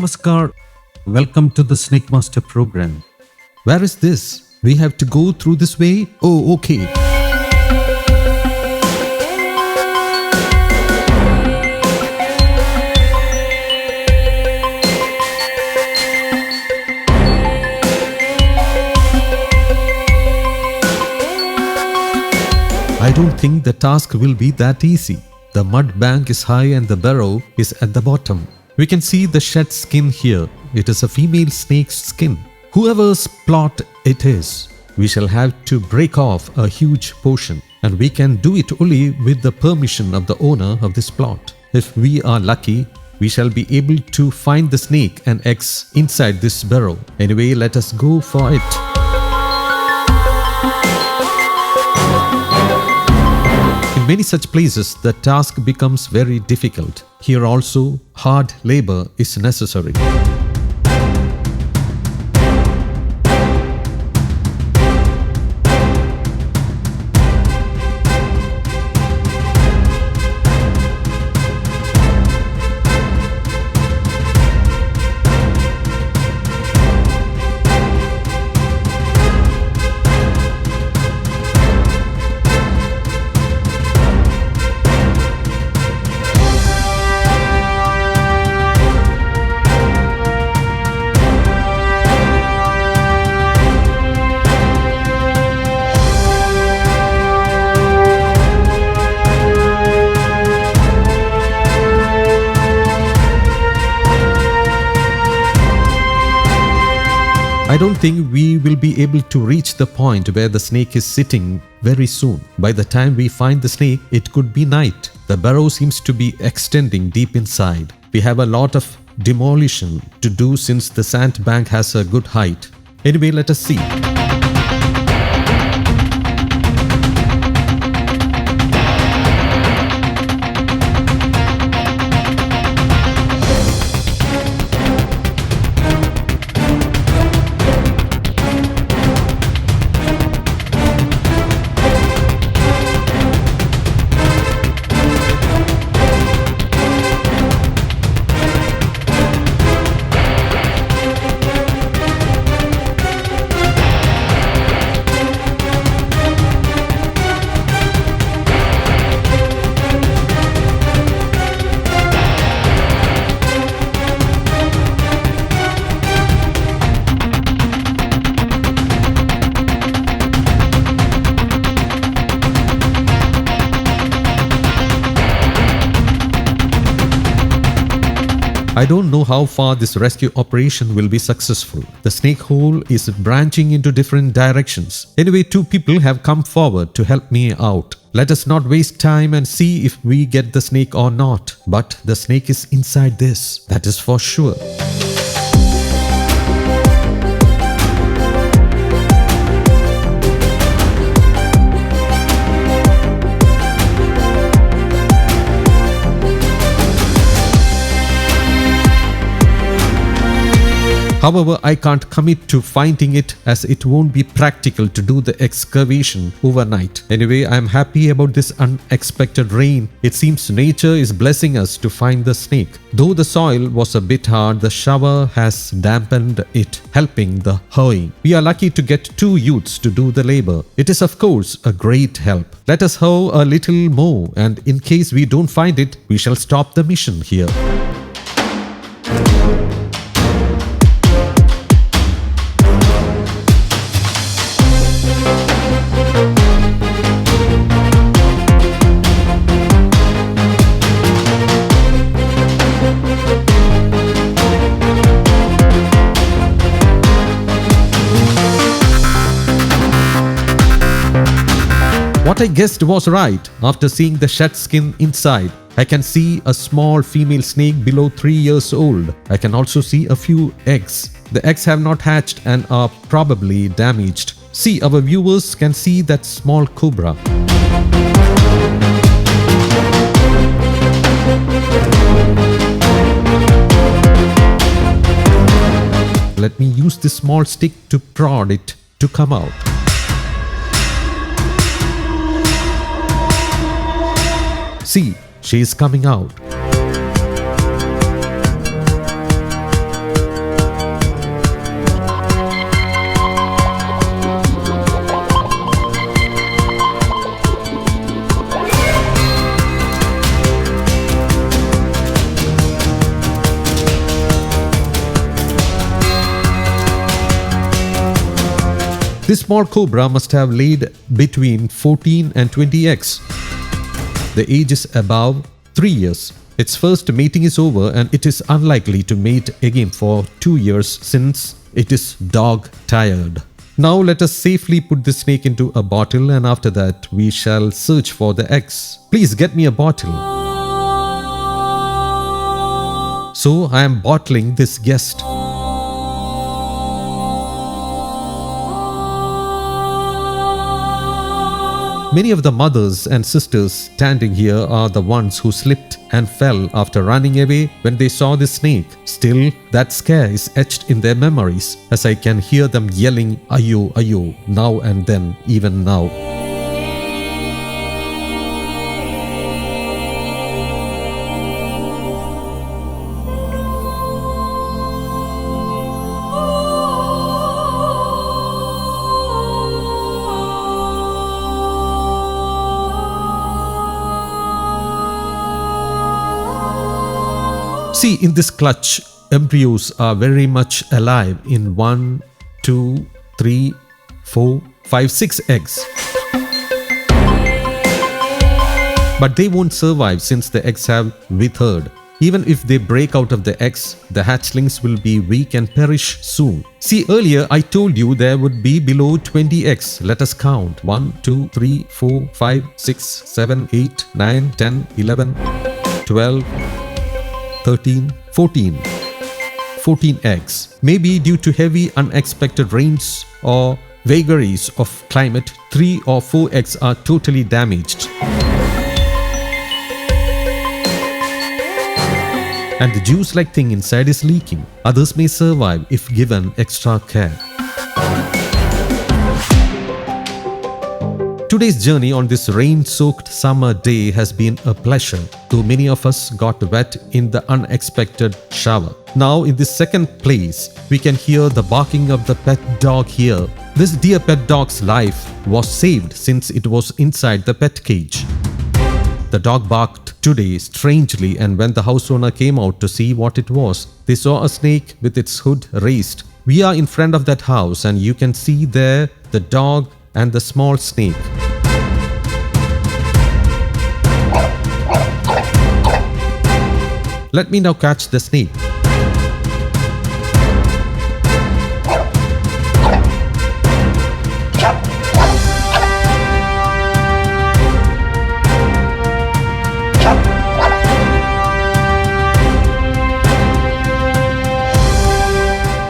Namaskar. Welcome to the Snakemaster program. Where is this? We have to go through this way? Oh, okay. I don't think the task will be that easy. The mud bank is high and the burrow is at the bottom. We can see the shed skin here. It is a female snake's skin. Whoever's plot it is, we shall have to break off a huge portion, and we can do it only with the permission of the owner of this plot. If we are lucky, we shall be able to find the snake and eggs inside this burrow. Anyway, let us go for it. In many such places, the task becomes very difficult. Here also, hard labor is necessary. I don't think we will be able to reach the point where the snake is sitting very soon. By the time we find the snake, it could be night. The burrow seems to be extending deep inside. We have a lot of demolition to do since the sand bank has a good height. Anyway, let us see. I don't know how far this rescue operation will be successful. The snake hole is branching into different directions. Anyway, two people have come forward to help me out. Let us not waste time and see if we get the snake or not. But the snake is inside this, that is for sure. However, I can't commit to finding it as it won't be practical to do the excavation overnight. Anyway, I'm happy about this unexpected rain. It seems nature is blessing us to find the snake. Though the soil was a bit hard, the shower has dampened it, helping the hoeing. We are lucky to get two youths to do the labor. It is of course a great help. Let us hoe a little more, and in case we don't find it, we shall stop the mission here. What I guessed was right. After seeing the shed skin inside, I can see a small female snake below 3 years old. I can also see a few eggs. The eggs have not hatched and are probably damaged. See, our viewers can see that small cobra. Let me use this small stick to prod it to come out. See, she is coming out. This small cobra must have laid between 14 and 20 eggs. The age is above 3 years. Its first mating is over and it is unlikely to mate again for 2 years since it is dog tired. Now let us safely put the snake into a bottle and after that we shall search for the eggs. Please get me a bottle. So I am bottling this guest. Many of the mothers and sisters standing here are the ones who slipped and fell after running away when they saw the snake. Still, that scare is etched in their memories as I can hear them yelling "Ayo, ayo" now and then, even now. See, in this clutch, embryos are very much alive in 1, 2, 3, 4, 5, 6 eggs. But they won't survive since the eggs have withered. Even if they break out of the eggs, the hatchlings will be weak and perish soon. See, earlier I told you there would be below 20 eggs. Let us count. 1, 2, 3, 4, 5, 6, 7, 8, 9, 10, 11, 12, 13, 14. 14 eggs. Maybe due to heavy unexpected rains or vagaries of climate, 3 or 4 eggs are totally damaged. And the juice-like thing inside is leaking. Others may survive if given extra care. Today's journey on this rain-soaked summer day has been a pleasure, though many of us got wet in the unexpected shower. Now in this second place, we can hear the barking of the pet dog here. This dear pet dog's life was saved since it was inside the pet cage. The dog barked today strangely, and when the house owner came out to see what it was, they saw a snake with its hood raised. We are in front of that house and you can see there the dog and the small snake. Let me now catch the snake.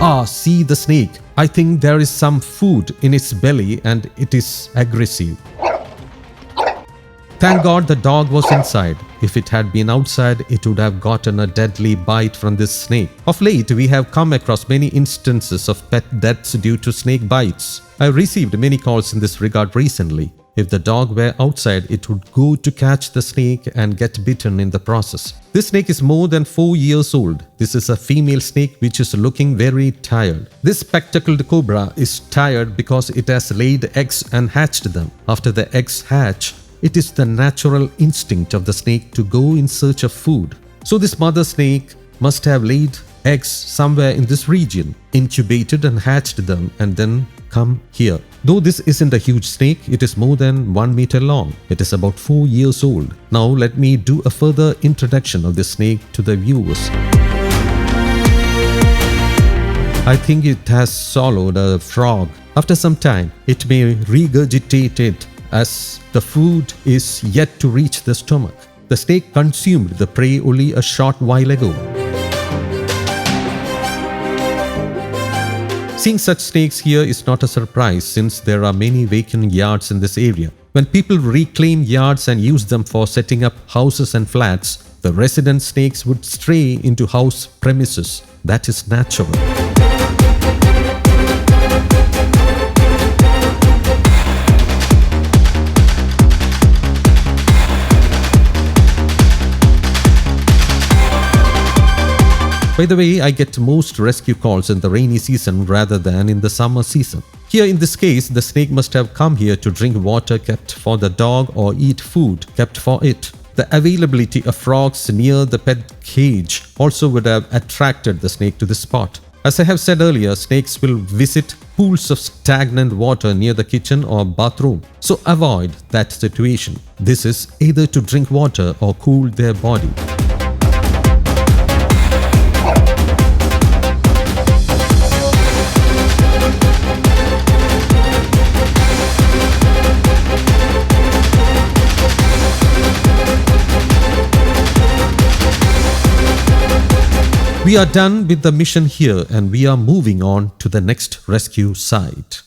Ah, see the snake. I think there is some food in its belly and it is aggressive. Thank God the dog was inside. If it had been outside, it would have gotten a deadly bite from this snake. Of late, we have come across many instances of pet deaths due to snake bites. I received many calls in this regard recently. If the dog were outside, it would go to catch the snake and get bitten in the process. This snake is more than 4 years old. This is a female snake which is looking very tired. This spectacled cobra is tired because it has laid eggs and hatched them. After the eggs hatch, it is the natural instinct of the snake to go in search of food. So this mother snake must have laid eggs somewhere in this region, incubated and hatched them and then come here. Though this isn't a huge snake, it is more than 1 meter long. It is about 4 years old. Now let me do a further introduction of this snake to the viewers. I think it has swallowed a frog. After some time, it may regurgitate it as the food is yet to reach the stomach. The snake consumed the prey only a short while ago. Seeing such snakes here is not a surprise since there are many vacant yards in this area. When people reclaim yards and use them for setting up houses and flats, the resident snakes would stray into house premises. That is natural. By the way, I get most rescue calls in the rainy season rather than in the summer season. Here in this case, the snake must have come here to drink water kept for the dog or eat food kept for it. The availability of frogs near the pet cage also would have attracted the snake to this spot. As I have said earlier, snakes will visit pools of stagnant water near the kitchen or bathroom. So avoid that situation. This is either to drink water or cool their body. We are done with the mission here and we are moving on to the next rescue site.